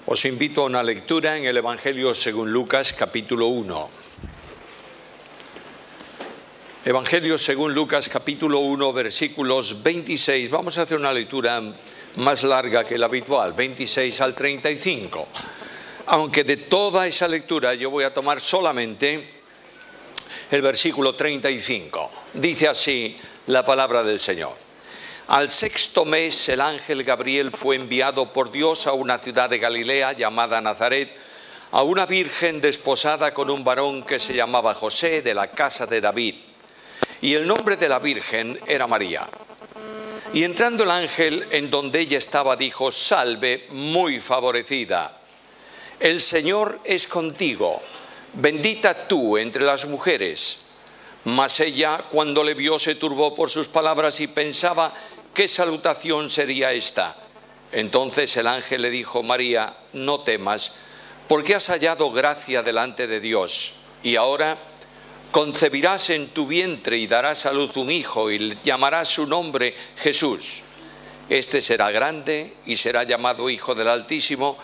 Os invito a una lectura en el Evangelio según Lucas, capítulo 1. Evangelio según Lucas, capítulo 1, versículos 26. Vamos a hacer una lectura más larga que la habitual, 26 al 35. Aunque de toda esa lectura yo voy a tomar solamente el versículo 35. Dice así la palabra del Señor. Al sexto mes el ángel Gabriel fue enviado por Dios a una ciudad de Galilea llamada Nazaret, a una virgen desposada con un varón que se llamaba José, de la casa de David. Y el nombre de la virgen era María. Y entrando el ángel en donde ella estaba, dijo: Salve, muy favorecida, el Señor es contigo, bendita tú entre las mujeres. Mas ella, cuando le vio, se turbó por sus palabras y pensaba: ¿qué salutación sería esta? Entonces el ángel le dijo: María, no temas, porque has hallado gracia delante de Dios. Y ahora concebirás en tu vientre y darás a luz un hijo, y le llamarás su nombre Jesús. Este será grande y será llamado Hijo del Altísimo,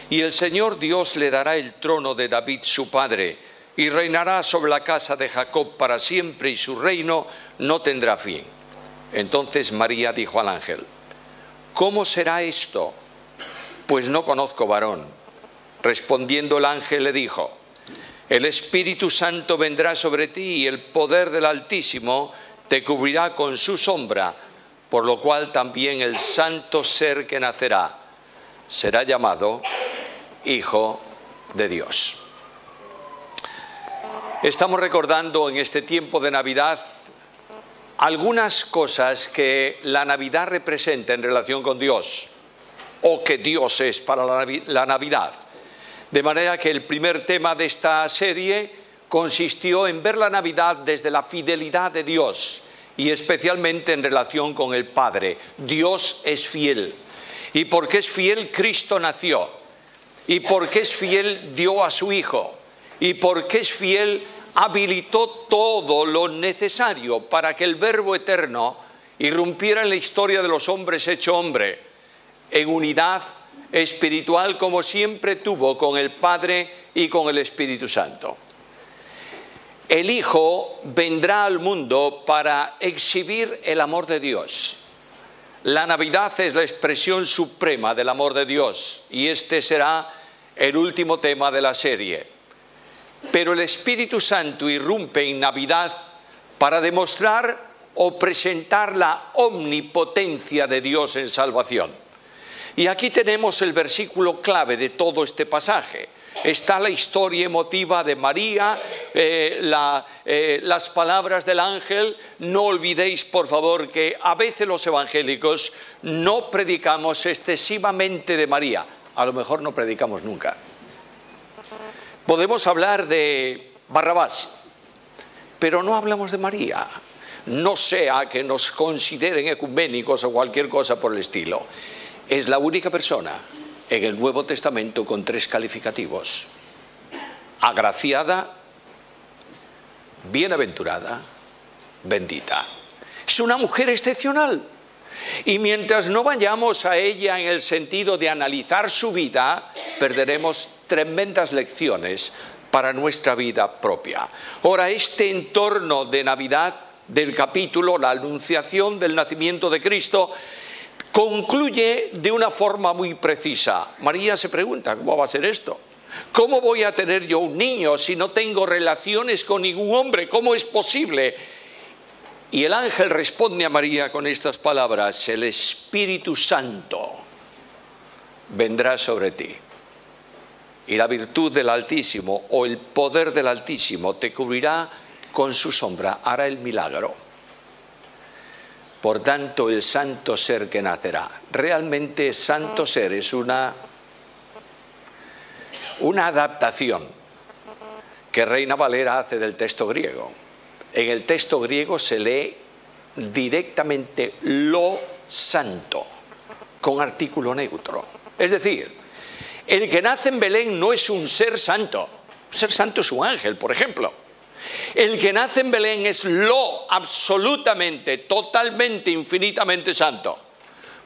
y el Señor Dios le dará el trono de David su padre, y reinará sobre la casa de Jacob para siempre, y su reino no tendrá fin. Entonces María dijo al ángel: ¿cómo será esto? Pues no conozco varón. Respondiendo el ángel le dijo: el Espíritu Santo vendrá sobre ti y el poder del Altísimo te cubrirá con su sombra, por lo cual también el santo ser que nacerá será llamado Hijo de Dios. Estamos recordando en este tiempo de Navidad algunas cosas que la Navidad representa en relación con Dios, o que Dios es para la Navidad. De manera que el primer tema de esta serie consistió en ver la Navidad desde la fidelidad de Dios, y especialmente en relación con el Padre. Dios es fiel, y porque es fiel, Cristo nació, y porque es fiel, dio a su Hijo, y porque es fiel, habilitó todo lo necesario para que el Verbo eterno irrumpiera en la historia de los hombres hecho hombre, en unidad espiritual como siempre tuvo con el Padre y con el Espíritu Santo. El Hijo vendrá al mundo para exhibir el amor de Dios. La Navidad es la expresión suprema del amor de Dios, y este será el último tema de la serie. Pero el Espíritu Santo irrumpe en Navidad para demostrar o presentar la omnipotencia de Dios en salvación. Y aquí tenemos el versículo clave de todo este pasaje. Está la historia emotiva de María, las palabras del ángel. No olvidéis, por favor, que a veces los evangélicos no predicamos excesivamente de María. A lo mejor no predicamos nunca. Podemos hablar de Barrabás, pero no hablamos de María. No sea que nos consideren ecuménicos o cualquier cosa por el estilo. Es la única persona en el Nuevo Testamento con 3 calificativos: agraciada, bienaventurada, bendita. Es una mujer excepcional. Y mientras no vayamos a ella en el sentido de analizar su vida, perderemos tremendas lecciones para nuestra vida propia. Ahora, este entorno de Navidad del capítulo, la anunciación del nacimiento de Cristo, concluye de una forma muy precisa. María se pregunta: ¿cómo va a ser esto? ¿Cómo voy a tener yo un niño si no tengo relaciones con ningún hombre? ¿Cómo es posible? Y el ángel responde a María con estas palabras: el Espíritu Santo vendrá sobre ti, y la virtud del Altísimo, o el poder del Altísimo, te cubrirá con su sombra, hará el milagro. Por tanto, el santo ser que nacerá. Realmente santo ser es una adaptación que Reina Valera hace del texto griego. En el texto griego se lee directamente lo santo, con artículo neutro. Es decir, el que nace en Belén no es un ser santo. Un ser santo es un ángel, por ejemplo. El que nace en Belén es lo absolutamente, totalmente, infinitamente santo.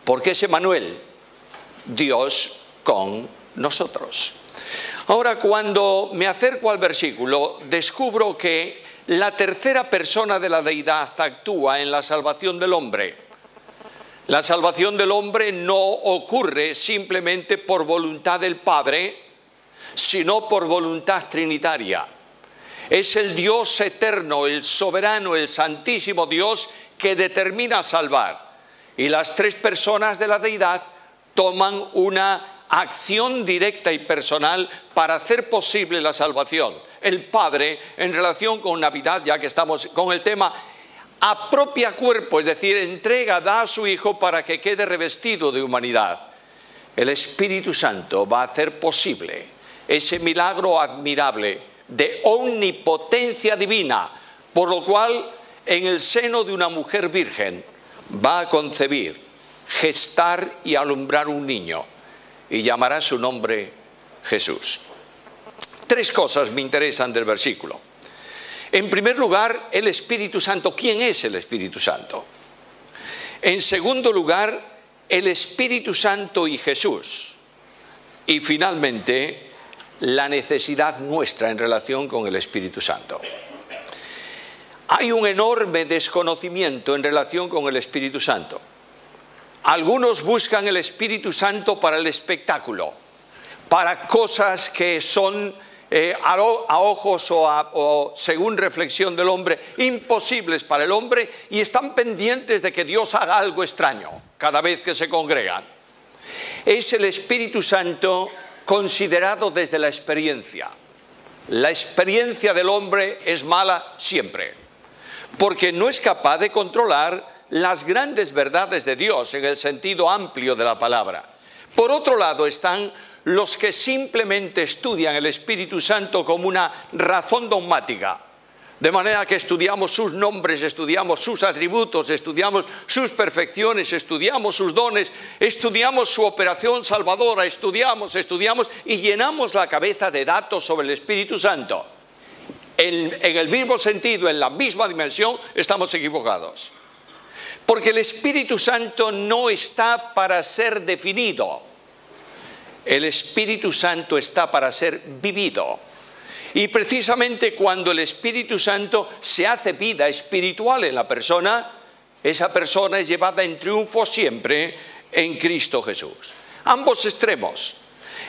Porque es Emmanuel, Dios con nosotros. Ahora, cuando me acerco al versículo, descubro que la tercera persona de la deidad actúa en la salvación del hombre. La salvación del hombre no ocurre simplemente por voluntad del Padre, sino por voluntad trinitaria. Es el Dios eterno, el soberano, el santísimo Dios que determina salvar. Y las tres personas de la deidad toman una acción directa y personal para hacer posible la salvación. El Padre, en relación con Navidad, ya que estamos con el tema, apropia cuerpo, es decir, entrega, da a su Hijo para que quede revestido de humanidad. El Espíritu Santo va a hacer posible ese milagro admirable de omnipotencia divina, por lo cual en el seno de una mujer virgen va a concebir, gestar y alumbrar un niño, y llamará su nombre Jesús. Tres cosas me interesan del versículo. En primer lugar, el Espíritu Santo. ¿Quién es el Espíritu Santo? En segundo lugar, el Espíritu Santo y Jesús. Y finalmente, la necesidad nuestra en relación con el Espíritu Santo. Hay un enorme desconocimiento en relación con el Espíritu Santo. Algunos buscan el Espíritu Santo para el espectáculo, para cosas que son a ojos o según reflexión del hombre, imposibles para el hombre, y están pendientes de que Dios haga algo extraño cada vez que se congregan. Es el Espíritu Santo considerado desde la experiencia. La experiencia del hombre es mala siempre, porque no es capaz de controlar las grandes verdades de Dios en el sentido amplio de la palabra. Por otro lado están los que simplemente estudian el Espíritu Santo como una razón dogmática, de manera que estudiamos sus nombres, estudiamos sus atributos, estudiamos sus perfecciones, estudiamos sus dones, estudiamos su operación salvadora, estudiamos y llenamos la cabeza de datos sobre el Espíritu Santo. En el mismo sentido, en la misma dimensión, estamos equivocados. Porque el Espíritu Santo no está para ser definido. El Espíritu Santo está para ser vivido. Y precisamente cuando el Espíritu Santo se hace vida espiritual en la persona, esa persona es llevada en triunfo siempre en Cristo Jesús. Ambos extremos.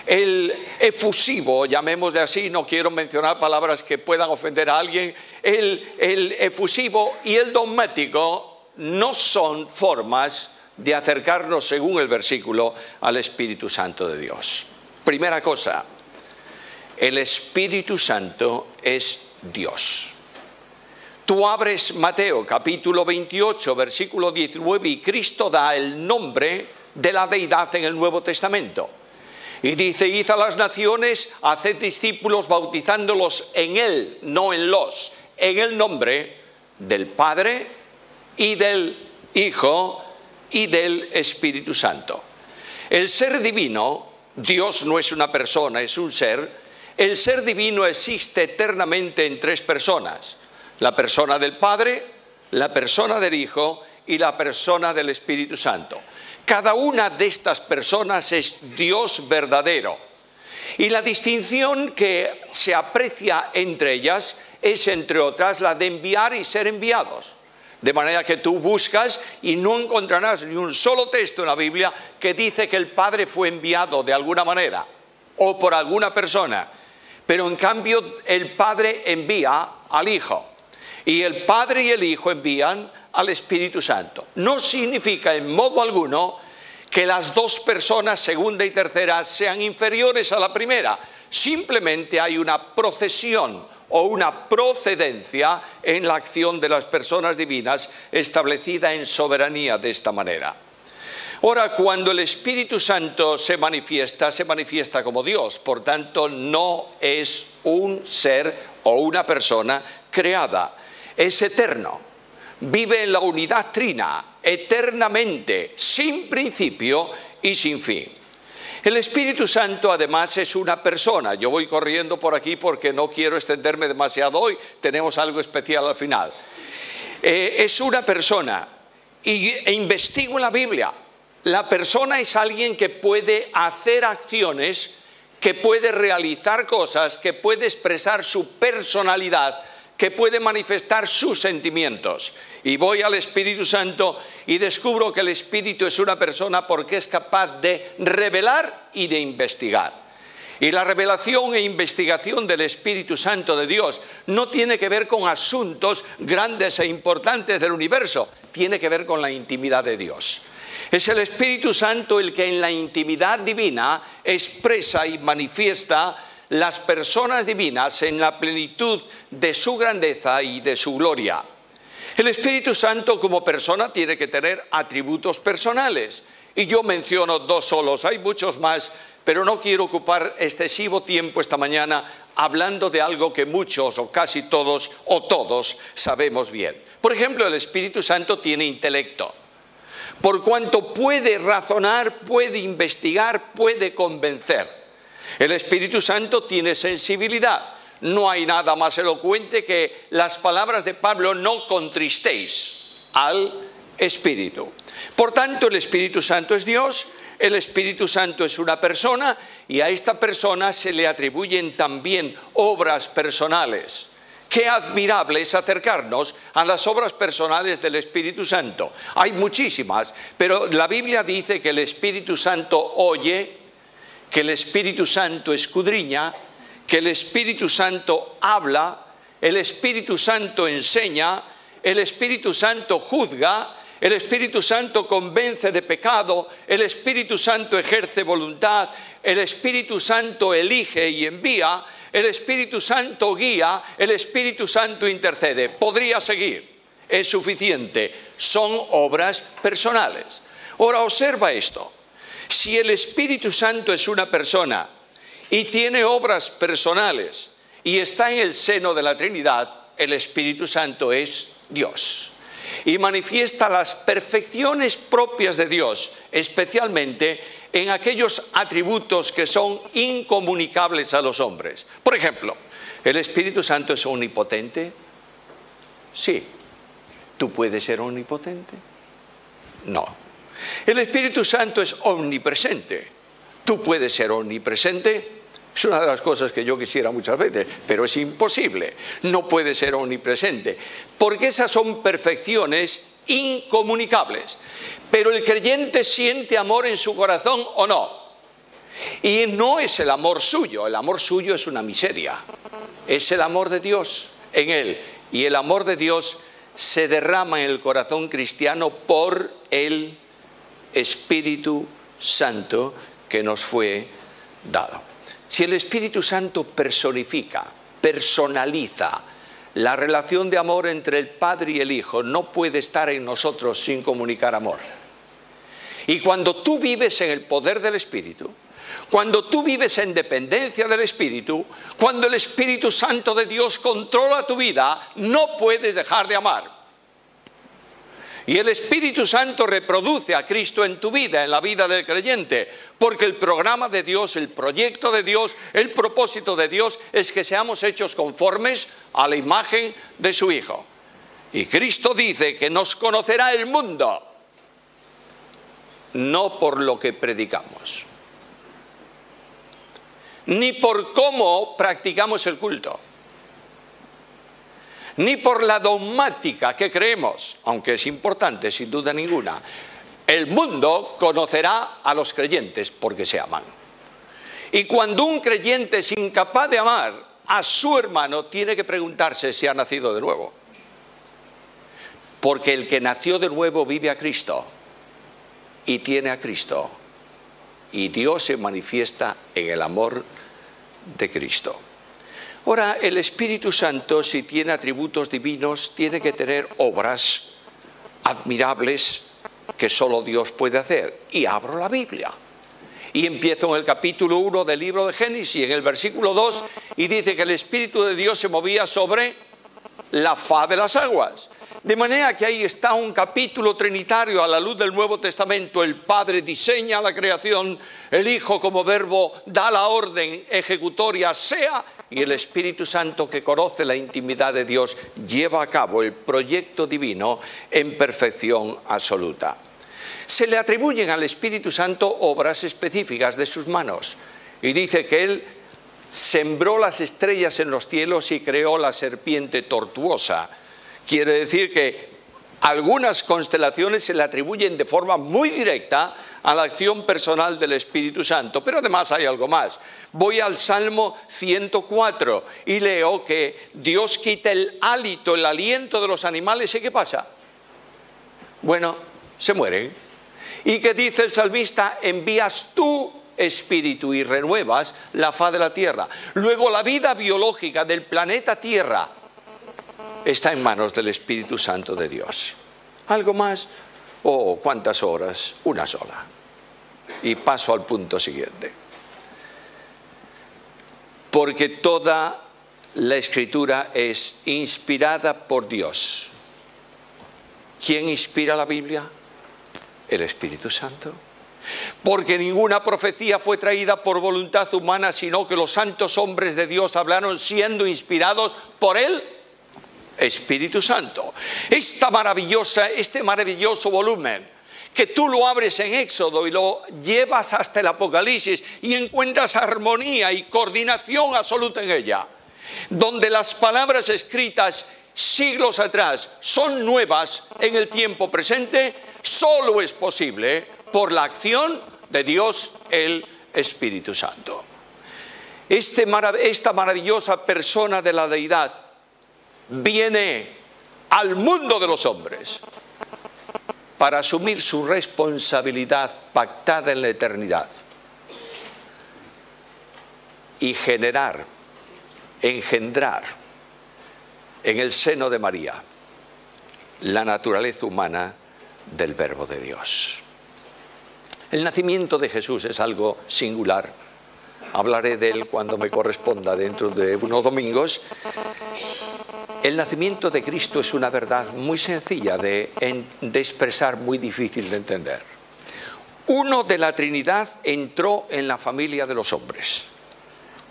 El efusivo, llamémosle así, no quiero mencionar palabras que puedan ofender a alguien, el efusivo y el dogmático no son formas de acercarnos, según el versículo, al Espíritu Santo de Dios. Primera cosa, el Espíritu Santo es Dios. Tú abres Mateo capítulo 28, versículo 19, y Cristo da el nombre de la deidad en el Nuevo Testamento. Y dice: id a las naciones, haced discípulos bautizándolos en Él, no en los, en el nombre del Padre y del Hijo y del Espíritu Santo. El ser divino, Dios no es una persona, es un ser. El ser divino existe eternamente en tres personas: la persona del Padre, la persona del Hijo y la persona del Espíritu Santo. Cada una de estas personas es Dios verdadero. Y la distinción que se aprecia entre ellas es, entre otras, la de enviar y ser enviados. De manera que tú buscas y no encontrarás ni un solo texto en la Biblia que dice que el Padre fue enviado de alguna manera o por alguna persona. Pero en cambio el Padre envía al Hijo. Y el Padre y el Hijo envían al Espíritu Santo. No significa en modo alguno que las dos personas, segunda y tercera, sean inferiores a la primera. Simplemente hay una procesión o una procedencia en la acción de las personas divinas establecida en soberanía de esta manera. Ahora, cuando el Espíritu Santo se manifiesta como Dios. Por tanto, no es un ser o una persona creada. Es eterno. Vive en la unidad trina, eternamente, sin principio y sin fin. El Espíritu Santo además es una persona. Yo voy corriendo por aquí porque no quiero extenderme demasiado hoy. Tenemos algo especial al final. Es una persona. E investigo en la Biblia. La persona es alguien que puede hacer acciones que puede realizar cosas, que puede expresar su personalidad, que puede manifestar sus sentimientos. Y voy al Espíritu Santo y descubro que el Espíritu es una persona porque es capaz de revelar y de investigar. Y la revelación e investigación del Espíritu Santo de Dios no tiene que ver con asuntos grandes e importantes del universo, tiene que ver con la intimidad de Dios. Es el Espíritu Santo el que en la intimidad divina expresa y manifiesta las personas divinas en la plenitud de su grandeza y de su gloria. El Espíritu Santo como persona tiene que tener atributos personales. Y yo menciono dos solos, hay muchos más, pero no quiero ocupar excesivo tiempo esta mañana hablando de algo que muchos o casi todos o todos sabemos bien. Por ejemplo, el Espíritu Santo tiene intelecto. Por cuanto puede razonar, puede investigar, puede convencer. El Espíritu Santo tiene sensibilidad. No hay nada más elocuente que las palabras de Pablo: no contristéis al Espíritu. Por tanto, el Espíritu Santo es Dios, el Espíritu Santo es una persona y a esta persona se le atribuyen también obras personales. Qué admirable es acercarnos a las obras personales del Espíritu Santo. Hay muchísimas, pero la Biblia dice que el Espíritu Santo oye, que el Espíritu Santo escudriña, que el Espíritu Santo habla, el Espíritu Santo enseña, el Espíritu Santo juzga, el Espíritu Santo convence de pecado, el Espíritu Santo ejerce voluntad, el Espíritu Santo elige y envía, el Espíritu Santo guía, el Espíritu Santo intercede. Podría seguir, es suficiente, son obras personales. Ahora observa esto, si el Espíritu Santo es una persona y tiene obras personales y está en el seno de la Trinidad, el Espíritu Santo es Dios y manifiesta las perfecciones propias de Dios, especialmente en aquellos atributos que son incomunicables a los hombres. Por ejemplo, ¿el Espíritu Santo es omnipotente? Sí. ¿Tú puedes ser omnipotente? No. ¿El Espíritu Santo es omnipresente? ¿Tú puedes ser omnipresente? Es una de las cosas que yo quisiera muchas veces, pero es imposible. No puede ser omnipresente, porque esas son perfecciones incomunicables. Pero el creyente siente amor en su corazón o no. Y no es el amor suyo es una miseria. Es el amor de Dios en él. Y el amor de Dios se derrama en el corazón cristiano por el Espíritu Santo que nos fue dado. Si el Espíritu Santo personifica, personaliza la relación de amor entre el Padre y el Hijo, no puede estar en nosotros sin comunicar amor. Y cuando tú vives en el poder del Espíritu, cuando tú vives en dependencia del Espíritu, cuando el Espíritu Santo de Dios controla tu vida, no puedes dejar de amar. Y el Espíritu Santo reproduce a Cristo en tu vida, en la vida del creyente, porque el programa de Dios, el proyecto de Dios, el propósito de Dios es que seamos hechos conformes a la imagen de su Hijo. Y Cristo dice que nos conocerá el mundo, no por lo que predicamos, ni por cómo practicamos el culto, ni por la dogmática que creemos, aunque es importante sin duda ninguna. El mundo conocerá a los creyentes porque se aman. Y cuando un creyente es incapaz de amar a su hermano, tiene que preguntarse si ha nacido de nuevo. Porque el que nació de nuevo vive a Cristo y tiene a Cristo. Y Dios se manifiesta en el amor de Cristo. Ahora, el Espíritu Santo, si tiene atributos divinos, tiene que tener obras admirables que solo Dios puede hacer. Y abro la Biblia. Y empiezo en el capítulo 1 del libro de Génesis, en el versículo 2, y dice que el Espíritu de Dios se movía sobre la faz de las aguas. De manera que ahí está un capítulo trinitario a la luz del Nuevo Testamento. El Padre diseña la creación, el Hijo como verbo da la orden ejecutoria sea, y el Espíritu Santo, que conoce la intimidad de Dios, lleva a cabo el proyecto divino en perfección absoluta. Se le atribuyen al Espíritu Santo obras específicas de sus manos. Y dice que Él sembró las estrellas en los cielos y creó la serpiente tortuosa. Quiere decir que algunas constelaciones se le atribuyen de forma muy directa a la acción personal del Espíritu Santo. Pero además hay algo más. Voy al Salmo 104 y leo que Dios quita el hálito, el aliento de los animales. ¿Y qué pasa? Bueno, se mueren. ¿Y qué dice el salmista? Envías tu espíritu y renuevas la faz de la tierra. Luego la vida biológica del planeta Tierra está en manos del Espíritu Santo de Dios. ¿Algo más? Oh, ¿cuántas horas? Una sola. Y paso al punto siguiente. Porque toda la Escritura es inspirada por Dios. ¿Quién inspira la Biblia? El Espíritu Santo. Porque ninguna profecía fue traída por voluntad humana, sino que los santos hombres de Dios hablaron siendo inspirados por el Espíritu Santo. Este maravilloso volumen, que tú lo abres en Éxodo y lo llevas hasta el Apocalipsis y encuentras armonía y coordinación absoluta en ella, donde las palabras escritas siglos atrás son nuevas en el tiempo presente, solo es posible por la acción de Dios el Espíritu Santo. Esta maravillosa persona de la deidad viene al mundo de los hombres para asumir su responsabilidad pactada en la eternidad y engendrar en el seno de María la naturaleza humana del Verbo de Dios. El nacimiento de Jesús es algo singular. Hablaré de él cuando me corresponda dentro de unos domingos. El nacimiento de Cristo es una verdad muy sencilla de expresar, muy difícil de entender. Uno de la Trinidad entró en la familia de los hombres,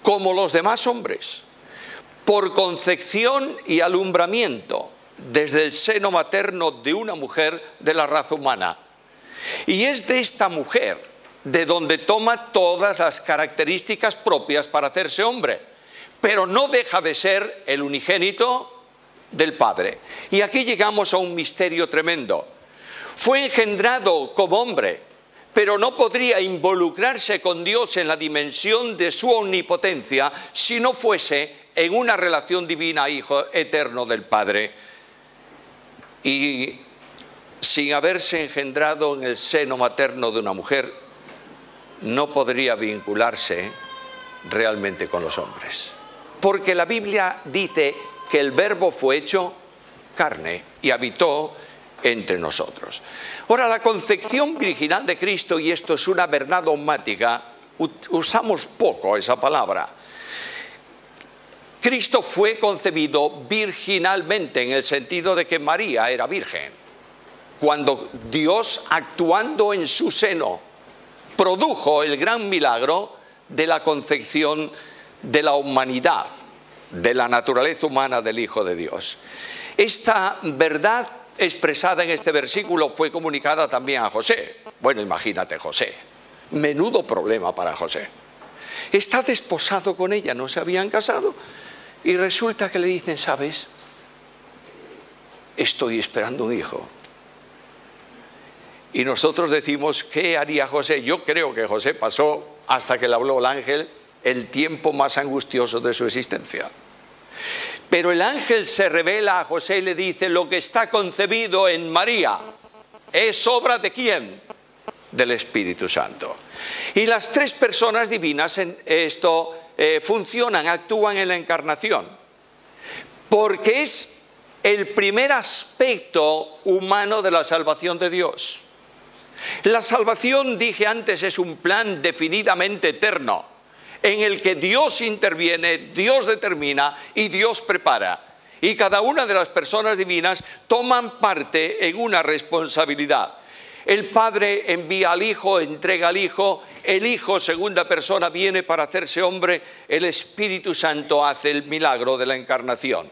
como los demás hombres, por concepción y alumbramiento, desde el seno materno de una mujer de la raza humana. Y es de esta mujer de donde toma todas las características propias para hacerse hombre, pero no deja de ser el unigénito del Padre. Y aquí llegamos a un misterio tremendo. Fue engendrado como hombre, pero no podría involucrarse con Dios en la dimensión de su omnipotencia si no fuese en una relación divina, hijo eterno del Padre. Y sin haberse engendrado en el seno materno de una mujer, no podría vincularse realmente con los hombres. Porque la Biblia dice que el Verbo fue hecho carne y habitó entre nosotros. Ahora, la concepción virginal de Cristo, y esto es una verdad dogmática, usamos poco esa palabra. Cristo fue concebido virginalmente, en el sentido de que María era virgen. Cuando Dios, actuando en su seno, produjo el gran milagro de la concepción de la humanidad, de la naturaleza humana del Hijo de Dios. Esta verdad expresada en este versículo fue comunicada también a José. Bueno, imagínate José, menudo problema para José. Está desposado con ella, no se habían casado, y resulta que le dicen, ¿sabes? Estoy esperando un hijo. Y nosotros decimos, ¿qué haría José? Yo creo que José pasó, hasta que le habló el ángel, el tiempo más angustioso de su existencia. Pero el ángel se revela a José y le dice, lo que está concebido en María, ¿es obra de quién? Del Espíritu Santo. Y las tres personas divinas en esto funcionan, actúan en la encarnación. Porque es el primer aspecto humano de la salvación de Dios. La salvación, dije antes, es un plan definidamente eterno, en el que Dios interviene, Dios determina y Dios prepara. Y cada una de las personas divinas toman parte en una responsabilidad. El Padre envía al Hijo, entrega al Hijo, el Hijo, segunda persona, viene para hacerse hombre, el Espíritu Santo hace el milagro de la encarnación.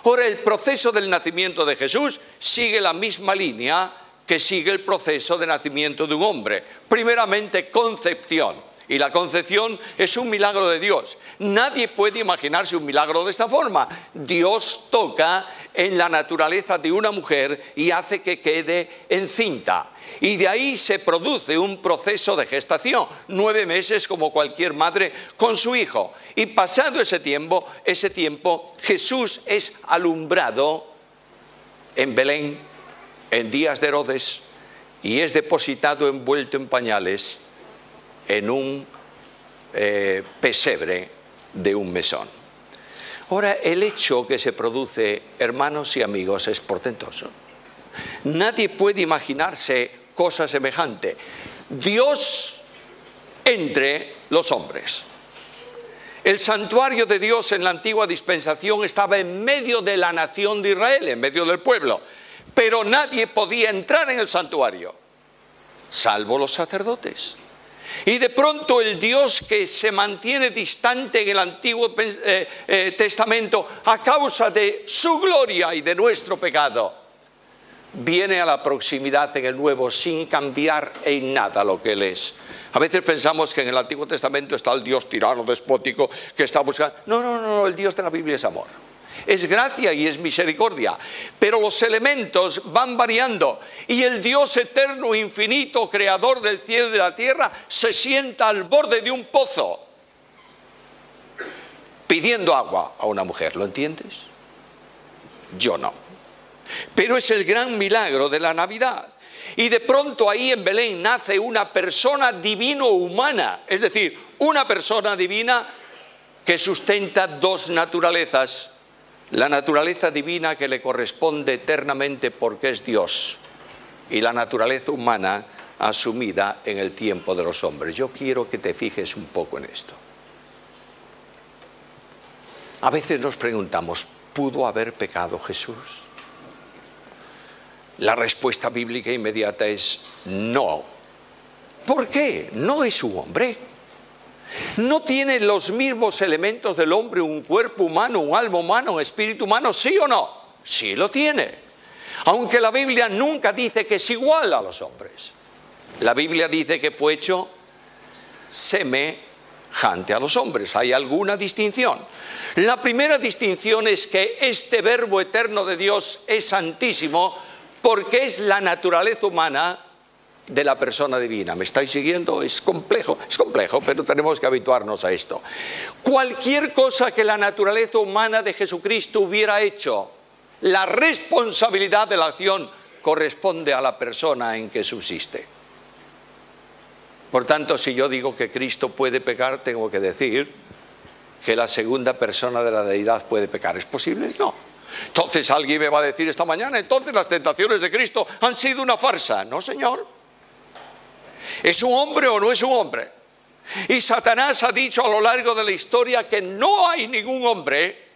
Ahora, el proceso del nacimiento de Jesús sigue la misma línea que sigue el proceso de nacimiento de un hombre. Primeramente, concepción. Y la concepción es un milagro de Dios. Nadie puede imaginarse un milagro de esta forma. Dios toca en la naturaleza de una mujer y hace que quede encinta. Y de ahí se produce un proceso de gestación, 9 meses como cualquier madre con su hijo. Y pasado ese tiempo Jesús es alumbrado en Belén, en días de Herodes, y es depositado envuelto en pañales en un pesebre de un mesón. Ahora, el hecho que se produce, hermanos y amigos, es portentoso. Nadie puede imaginarse cosa semejante. Dios entre los hombres. El santuario de Dios en la antigua dispensación estaba en medio de la nación de Israel, en medio del pueblo. Pero nadie podía entrar en el santuario, salvo los sacerdotes. Y de pronto el Dios que se mantiene distante en el Antiguo Testamento a causa de su gloria y de nuestro pecado, viene a la proximidad en el Nuevo sin cambiar en nada lo que Él es. A veces pensamos que en el Antiguo Testamento está el Dios tirano, despótico, que está buscando. No, el Dios de la Biblia es amor. Es gracia y es misericordia, pero los elementos van variando y el Dios eterno, infinito, creador del cielo y de la tierra, se sienta al borde de un pozo pidiendo agua a una mujer. ¿Lo entiendes? Yo no. Pero es el gran milagro de la Navidad. Y de pronto ahí en Belén nace una persona divino-humana, es decir, una persona divina que sustenta dos naturalezas. La naturaleza divina que le corresponde eternamente porque es Dios, y la naturaleza humana asumida en el tiempo de los hombres. Yo quiero que te fijes un poco en esto. A veces nos preguntamos, ¿pudo haber pecado Jesús? La respuesta bíblica inmediata es no. ¿Por qué? No es un hombre. ¿No tiene los mismos elementos del hombre, un cuerpo humano, un alma humana, un espíritu humano? ¿Sí o no? Sí lo tiene. Aunque la Biblia nunca dice que es igual a los hombres. La Biblia dice que fue hecho semejante a los hombres. ¿Hay alguna distinción? La primera distinción es que este verbo eterno de Dios es santísimo porque es la naturaleza humana de la persona divina. ¿Me estáis siguiendo? Es complejo, pero tenemos que habituarnos a esto. Cualquier cosa que la naturaleza humana de Jesucristo hubiera hecho, la responsabilidad de la acción corresponde a la persona en que subsiste. Por tanto, si yo digo que Cristo puede pecar, tengo que decir que la segunda persona de la deidad puede pecar. ¿Es posible? No. Entonces alguien me va a decir esta mañana, entonces las tentaciones de Cristo han sido una farsa. No, señor. ¿Es un hombre o no es un hombre? Y Satanás ha dicho a lo largo de la historia que no hay ningún hombre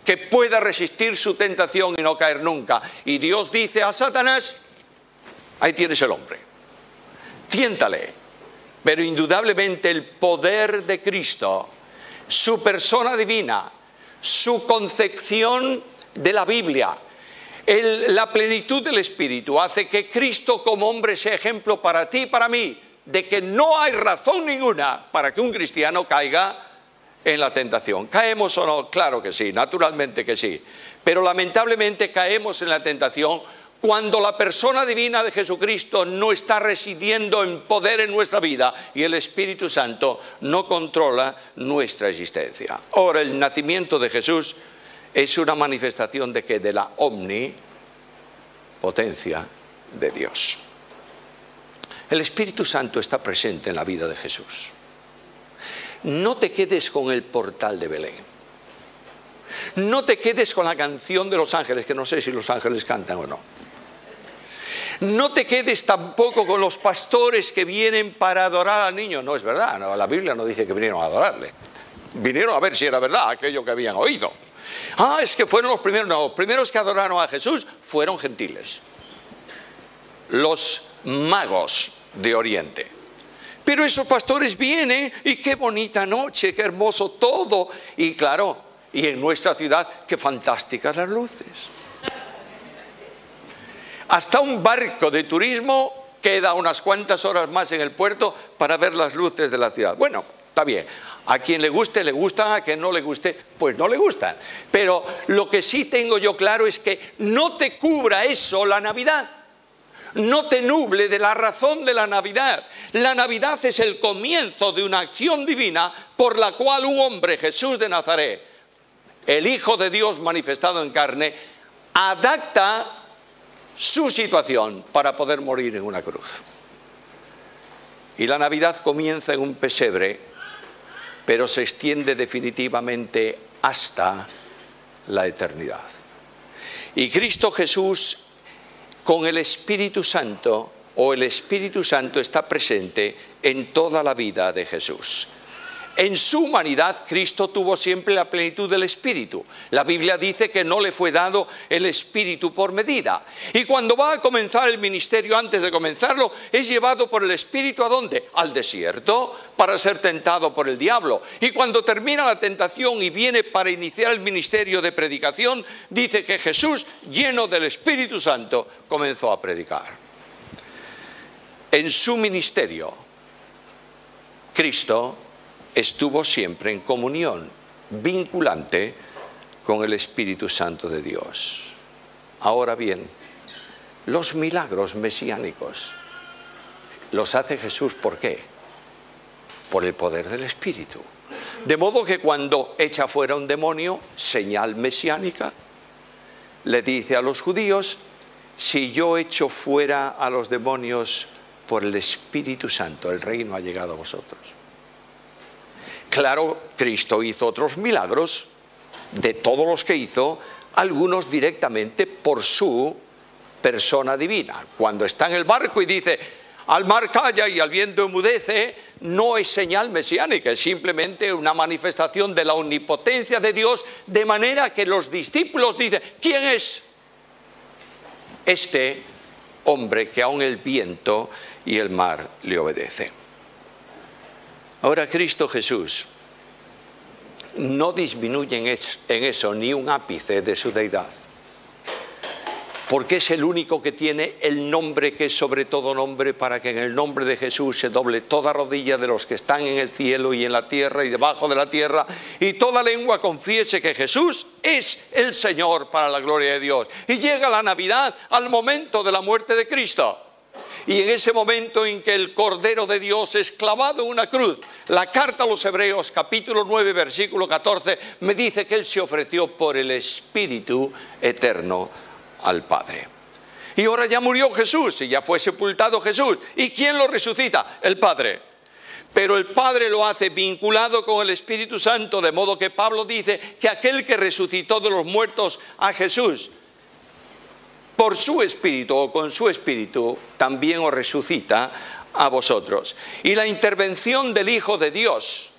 que pueda resistir su tentación y no caer nunca. Y Dios dice a Satanás, ahí tienes el hombre, tiéntale. Pero indudablemente el poder de Cristo, su persona divina, su concepción de la Biblia, la plenitud del Espíritu hace que Cristo como hombre sea ejemplo para ti y para mí de que no hay razón ninguna para que un cristiano caiga en la tentación. ¿Caemos o no? Claro que sí, naturalmente que sí. Pero lamentablemente caemos en la tentación cuando la persona divina de Jesucristo no está residiendo en poder en nuestra vida y el Espíritu Santo no controla nuestra existencia. Ahora, el nacimiento de Jesús es una manifestación de ¿qué? De la omnipotencia de Dios. El Espíritu Santo está presente en la vida de Jesús. No te quedes con el portal de Belén. No te quedes con la canción de los ángeles, que no sé si los ángeles cantan o no. No te quedes tampoco con los pastores que vienen para adorar al niño. No es verdad, no, la Biblia no dice que vinieron a adorarle. Vinieron a ver si era verdad aquello que habían oído. Ah, es que fueron los primeros. No, los primeros que adoraron a Jesús fueron gentiles. Los magos de Oriente. Pero esos pastores vienen y qué bonita noche, qué hermoso todo. Y claro, y en nuestra ciudad, qué fantásticas las luces. Hasta un barco de turismo queda unas cuantas horas más en el puerto para ver las luces de la ciudad. Bueno, está bien. A quien le guste, le gustan, a quien no le guste, pues no le gustan. Pero lo que sí tengo yo claro es que no te cubra eso la Navidad. No te nuble de la razón de la Navidad. La Navidad es el comienzo de una acción divina por la cual un hombre, Jesús de Nazaret, el Hijo de Dios manifestado en carne, adapta su situación para poder morir en una cruz. Y la Navidad comienza en un pesebre, pero se extiende definitivamente hasta la eternidad. Y Cristo Jesús, con el Espíritu Santo, o el Espíritu Santo está presente en toda la vida de Jesús. En su humanidad, Cristo tuvo siempre la plenitud del Espíritu. La Biblia dice que no le fue dado el Espíritu por medida. Y cuando va a comenzar el ministerio, antes de comenzarlo, es llevado por el Espíritu ¿a dónde? Al desierto, para ser tentado por el diablo. Y cuando termina la tentación y viene para iniciar el ministerio de predicación, dice que Jesús, lleno del Espíritu Santo, comenzó a predicar. En su ministerio, Cristo estuvo siempre en comunión vinculante con el Espíritu Santo de Dios. Ahora bien, los milagros mesiánicos los hace Jesús, ¿por qué? Por el poder del Espíritu. De modo que cuando echa fuera un demonio, señal mesiánica, le dice a los judíos: si yo echo fuera a los demonios por el Espíritu Santo, el reino ha llegado a vosotros. Claro, Cristo hizo otros milagros, de todos los que hizo, algunos directamente por su persona divina. Cuando está en el barco y dice: al mar calla y al viento enmudece, no es señal mesiánica, es simplemente una manifestación de la omnipotencia de Dios, de manera que los discípulos dicen: ¿quién es este hombre que aun el viento y el mar le obedecen? Ahora, Cristo Jesús no disminuye en eso ni un ápice de su deidad, porque es el único que tiene el nombre que es sobre todo nombre, para que en el nombre de Jesús se doble toda rodilla de los que están en el cielo y en la tierra y debajo de la tierra, y toda lengua confiese que Jesús es el Señor, para la gloria de Dios. Y llega la Navidad al momento de la muerte de Cristo. Y en ese momento en que el Cordero de Dios es clavado en una cruz, la carta a los Hebreos, capítulo 9, versículo 14, me dice que Él se ofreció por el Espíritu eterno al Padre. Y ahora ya murió Jesús y ya fue sepultado Jesús. ¿Y quién lo resucita? El Padre. Pero el Padre lo hace vinculado con el Espíritu Santo, de modo que Pablo dice que aquel que resucitó de los muertos a Jesús, por su Espíritu o con su Espíritu, también os resucita a vosotros. Y la intervención del Hijo de Dios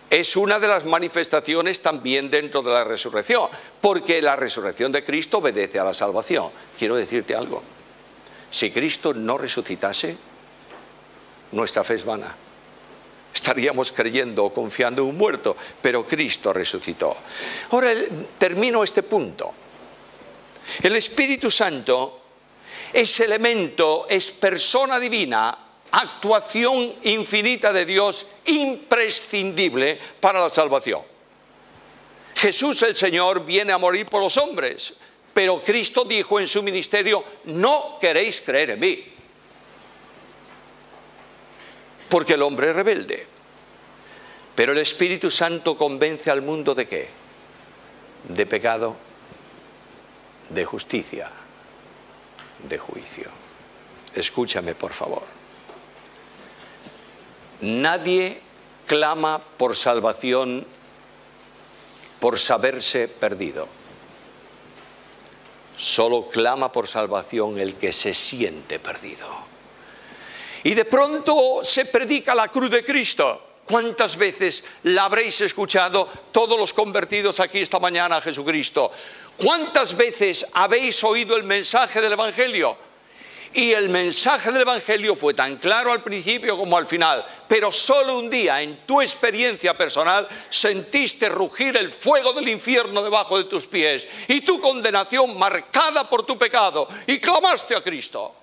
es una de las manifestaciones también dentro de la resurrección, porque la resurrección de Cristo obedece a la salvación. Quiero decirte algo: si Cristo no resucitase, nuestra fe es vana. Estaríamos creyendo o confiando en un muerto, pero Cristo resucitó. Ahora termino este punto. El Espíritu Santo es elemento, es persona divina, actuación infinita de Dios, imprescindible para la salvación. Jesús el Señor viene a morir por los hombres, pero Cristo dijo en su ministerio: no queréis creer en mí, porque el hombre es rebelde. Pero el Espíritu Santo convence al mundo ¿de qué? De pecado, de justicia, de juicio. Escúchame, por favor. Nadie clama por salvación por saberse perdido. Solo clama por salvación el que se siente perdido. Y de pronto se predica la cruz de Cristo. ¿Cuántas veces la habréis escuchado todos los convertidos aquí esta mañana a Jesucristo? ¿Cuántas veces habéis oído el mensaje del Evangelio? Y el mensaje del Evangelio fue tan claro al principio como al final, pero solo un día en tu experiencia personal sentiste rugir el fuego del infierno debajo de tus pies y tu condenación marcada por tu pecado, y clamaste a Cristo.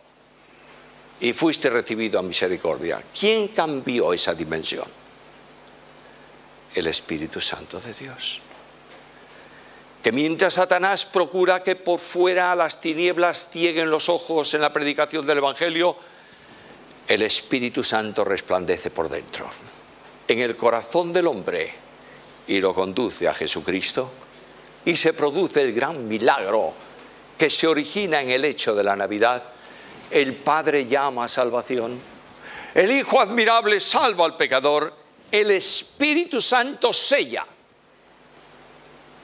y fuiste recibido a misericordia. ¿Quién cambió esa dimensión? El Espíritu Santo de Dios. Que mientras Satanás procura que por fuera las tinieblas cieguen los ojos en la predicación del Evangelio, el Espíritu Santo resplandece por dentro, en el corazón del hombre, y lo conduce a Jesucristo, y se produce el gran milagro que se origina en el hecho de la Navidad. El Padre llama a salvación, el Hijo admirable salva al pecador, el Espíritu Santo sella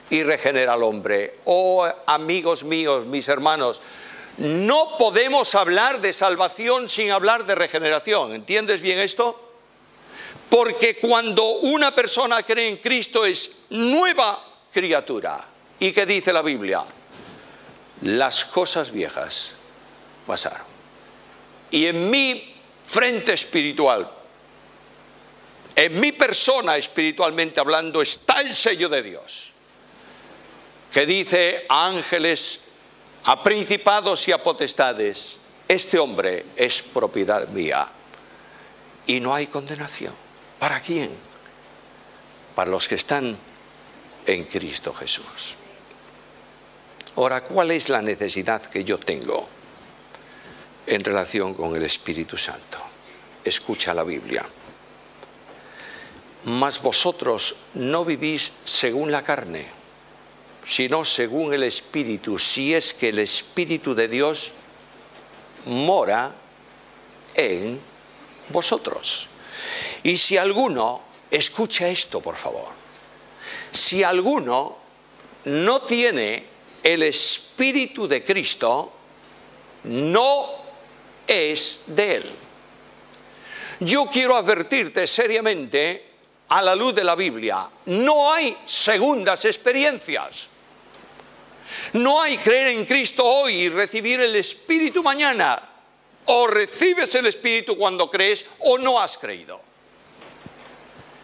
y regenera al hombre. Oh, amigos míos, mis hermanos, no podemos hablar de salvación sin hablar de regeneración. ¿Entiendes bien esto? Porque cuando una persona cree en Cristo es nueva criatura. ¿Y qué dice la Biblia? Las cosas viejas pasaron. Y en mi frente espiritual, en mi persona espiritualmente hablando, está el sello de Dios, que dice a ángeles, a principados y a potestades: este hombre es propiedad mía. Y no hay condenación. ¿Para quién? Para los que están en Cristo Jesús. Ahora, ¿cuál es la necesidad que yo tengo en relación con el Espíritu Santo? Escucha la Biblia. Mas vosotros no vivís según la carne, sino según el Espíritu, si es que el Espíritu de Dios mora en vosotros. Y si alguno, escucha esto por favor, si alguno no tiene el Espíritu de Cristo, no es de Él. Yo quiero advertirte seriamente, a la luz de la Biblia, no hay segundas experiencias. No hay creer en Cristo hoy y recibir el Espíritu mañana. O recibes el Espíritu cuando crees o no has creído.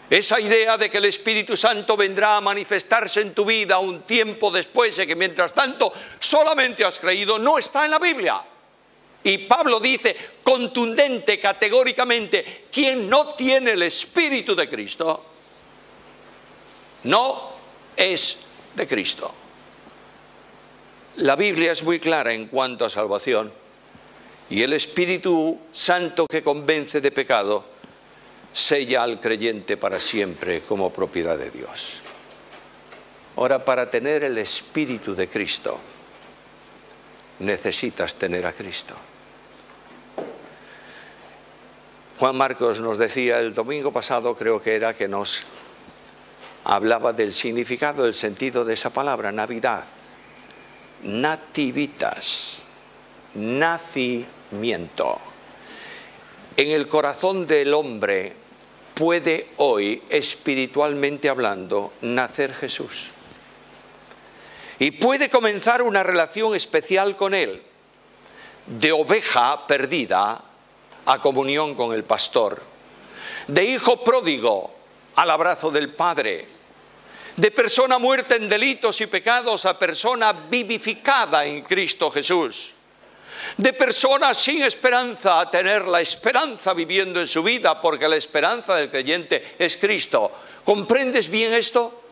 Esa idea de que el Espíritu Santo vendrá a manifestarse en tu vida un tiempo después de que mientras tanto solamente has creído, no está en la Biblia. Y Pablo dice contundente, categóricamente: quien no tiene el Espíritu de Cristo, no es de Cristo. La Biblia es muy clara en cuanto a salvación, y el Espíritu Santo que convence de pecado sella al creyente para siempre como propiedad de Dios. Ahora, para tener el Espíritu de Cristo, necesitas tener a Cristo. Juan Marcos nos decía el domingo pasado, creo que era, que nos hablaba del significado, del sentido de esa palabra, Navidad. Nativitas, nacimiento. En el corazón del hombre puede hoy, espiritualmente hablando, nacer Jesús. Y puede comenzar una relación especial con Él, de oveja perdida a comunión con el pastor, de hijo pródigo al abrazo del Padre, de persona muerta en delitos y pecados a persona vivificada en Cristo Jesús, de persona sin esperanza a tener la esperanza viviendo en su vida, porque la esperanza del creyente es Cristo. ¿Comprendes bien esto?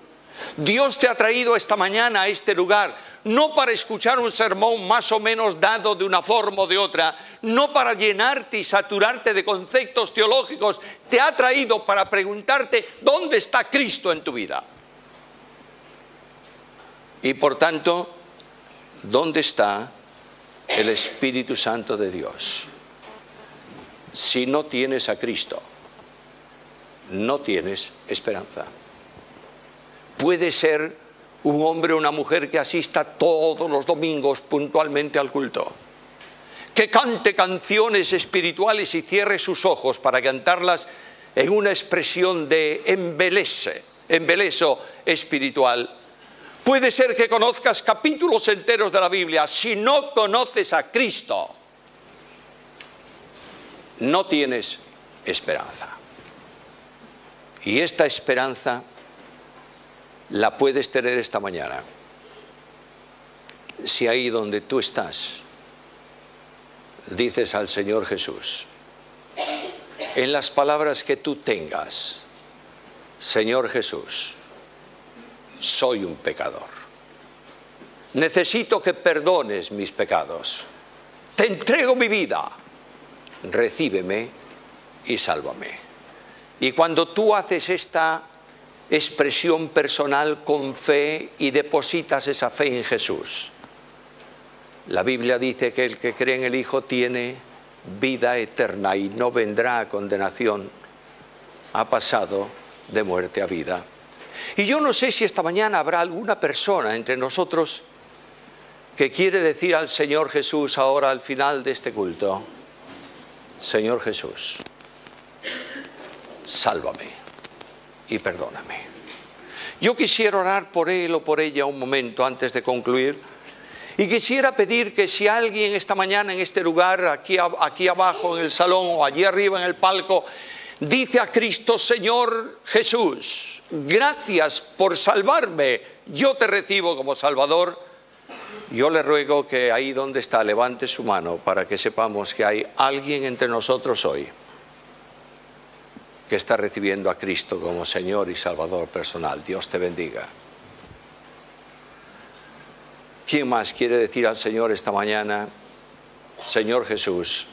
Dios te ha traído esta mañana a este lugar, no para escuchar un sermón más o menos dado de una forma o de otra, no para llenarte y saturarte de conceptos teológicos. Te ha traído para preguntarte dónde está Cristo en tu vida. Y por tanto, ¿dónde está el Espíritu Santo de Dios? Si no tienes a Cristo, no tienes esperanza. Puede ser un hombre o una mujer que asista todos los domingos puntualmente al culto, que cante canciones espirituales y cierre sus ojos para cantarlas en una expresión de embeleso espiritual. Puede ser que conozcas capítulos enteros de la Biblia. Si no conoces a Cristo, no tienes esperanza. Y esta esperanza la puedes tener esta mañana, si ahí donde tú estás dices al Señor Jesús, en las palabras que tú tengas, Señor Jesús, soy un pecador. Necesito que perdones mis pecados. Te entrego mi vida. Recíbeme y sálvame. Y cuando tú haces esta expresión personal con fe y depositas esa fe en Jesús, la Biblia dice que el que cree en el Hijo tiene vida eterna y no vendrá a condenación, ha pasado de muerte a vida. Y yo no sé si esta mañana habrá alguna persona entre nosotros que quiere decir al Señor Jesús ahora al final de este culto, Señor Jesús, sálvame y perdóname. Yo quisiera orar por él o por ella un momento antes de concluir. Y quisiera pedir que si alguien esta mañana en este lugar, aquí abajo en el salón o allí arriba en el palco, dice a Cristo, Señor Jesús, gracias por salvarme, yo te recibo como Salvador, yo le ruego que ahí donde está levante su mano para que sepamos que hay alguien entre nosotros hoy que está recibiendo a Cristo como Señor y Salvador personal. Dios te bendiga. ¿Quién más quiere decir al Señor esta mañana, Señor Jesús,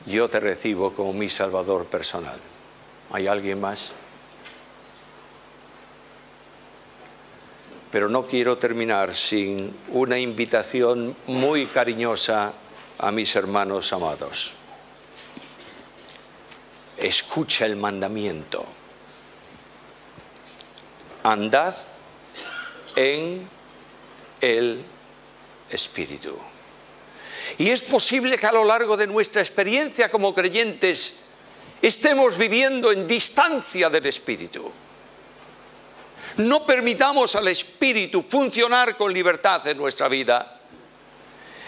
yo te recibo como mi Salvador personal? ¿Hay alguien más? Pero no quiero terminar sin una invitación muy cariñosa a mis hermanos amados. Escucha el mandamiento. Andad en el Espíritu. Y es posible que a lo largo de nuestra experiencia como creyentes estemos viviendo en distancia del Espíritu. No permitamos al Espíritu funcionar con libertad en nuestra vida.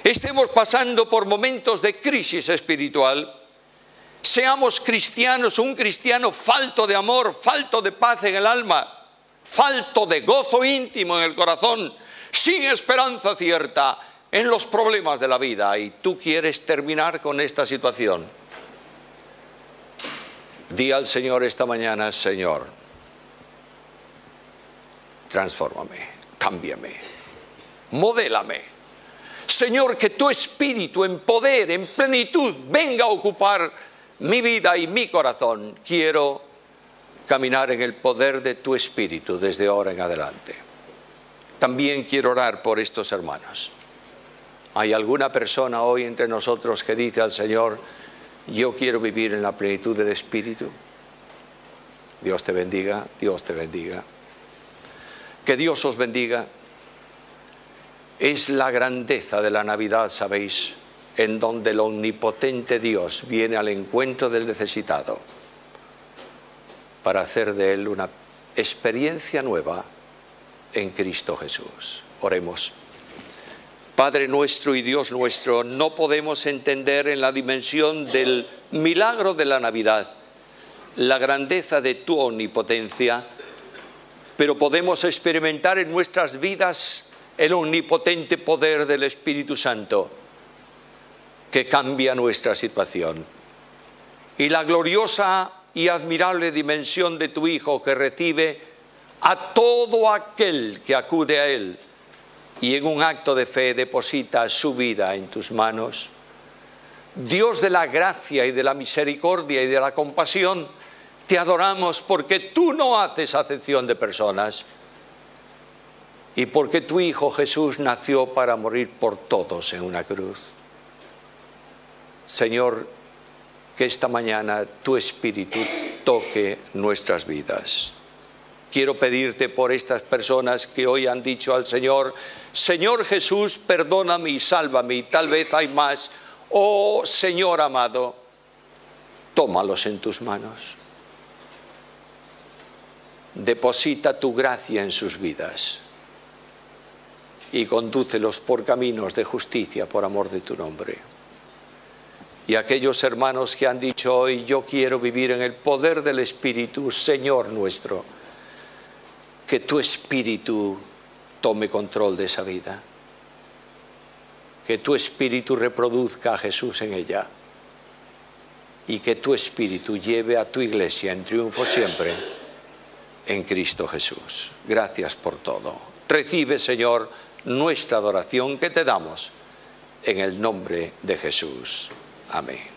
Estemos pasando por momentos de crisis espiritual. Seamos cristianos, un cristiano falto de amor, falto de paz en el alma, falto de gozo íntimo en el corazón, sin esperanza cierta en los problemas de la vida, y tú quieres terminar con esta situación. Di al Señor esta mañana, Señor, transfórmame, cámbiame, modélame. Señor, que tu Espíritu en poder, en plenitud, venga a ocupar mi vida y mi corazón. Quiero caminar en el poder de tu Espíritu desde ahora en adelante. También quiero orar por estos hermanos. ¿Hay alguna persona hoy entre nosotros que dice al Señor, yo quiero vivir en la plenitud del Espíritu? Dios te bendiga, Dios te bendiga. Que Dios os bendiga. Es la grandeza de la Navidad, ¿sabéis? En donde el omnipotente Dios viene al encuentro del necesitado para hacer de él una experiencia nueva en Cristo Jesús. Oremos. Padre nuestro y Dios nuestro, no podemos entender en la dimensión del milagro de la Navidad la grandeza de tu omnipotencia, pero podemos experimentar en nuestras vidas el omnipotente poder del Espíritu Santo que cambia nuestra situación. Y la gloriosa y admirable dimensión de tu Hijo que recibe a todo aquel que acude a Él y en un acto de fe deposita su vida en tus manos. Dios de la gracia y de la misericordia y de la compasión, te adoramos porque tú no haces acepción de personas y porque tu Hijo Jesús nació para morir por todos en una cruz. Señor, que esta mañana tu Espíritu toque nuestras vidas. Quiero pedirte por estas personas que hoy han dicho al Señor, Señor Jesús, perdóname y sálvame, y tal vez hay más. Oh Señor amado, tómalos en tus manos. Deposita tu gracia en sus vidas y condúcelos por caminos de justicia por amor de tu nombre. Y aquellos hermanos que han dicho hoy, yo quiero vivir en el poder del Espíritu, Señor nuestro, que tu Espíritu tome control de esa vida. que tu espíritu reproduzca a Jesús en ella y que tu espíritu lleve a tu iglesia en triunfo siempre en Cristo Jesús. Gracias por todo. Recibe, Señor, nuestra adoración que te damos en el nombre de Jesús. Amén.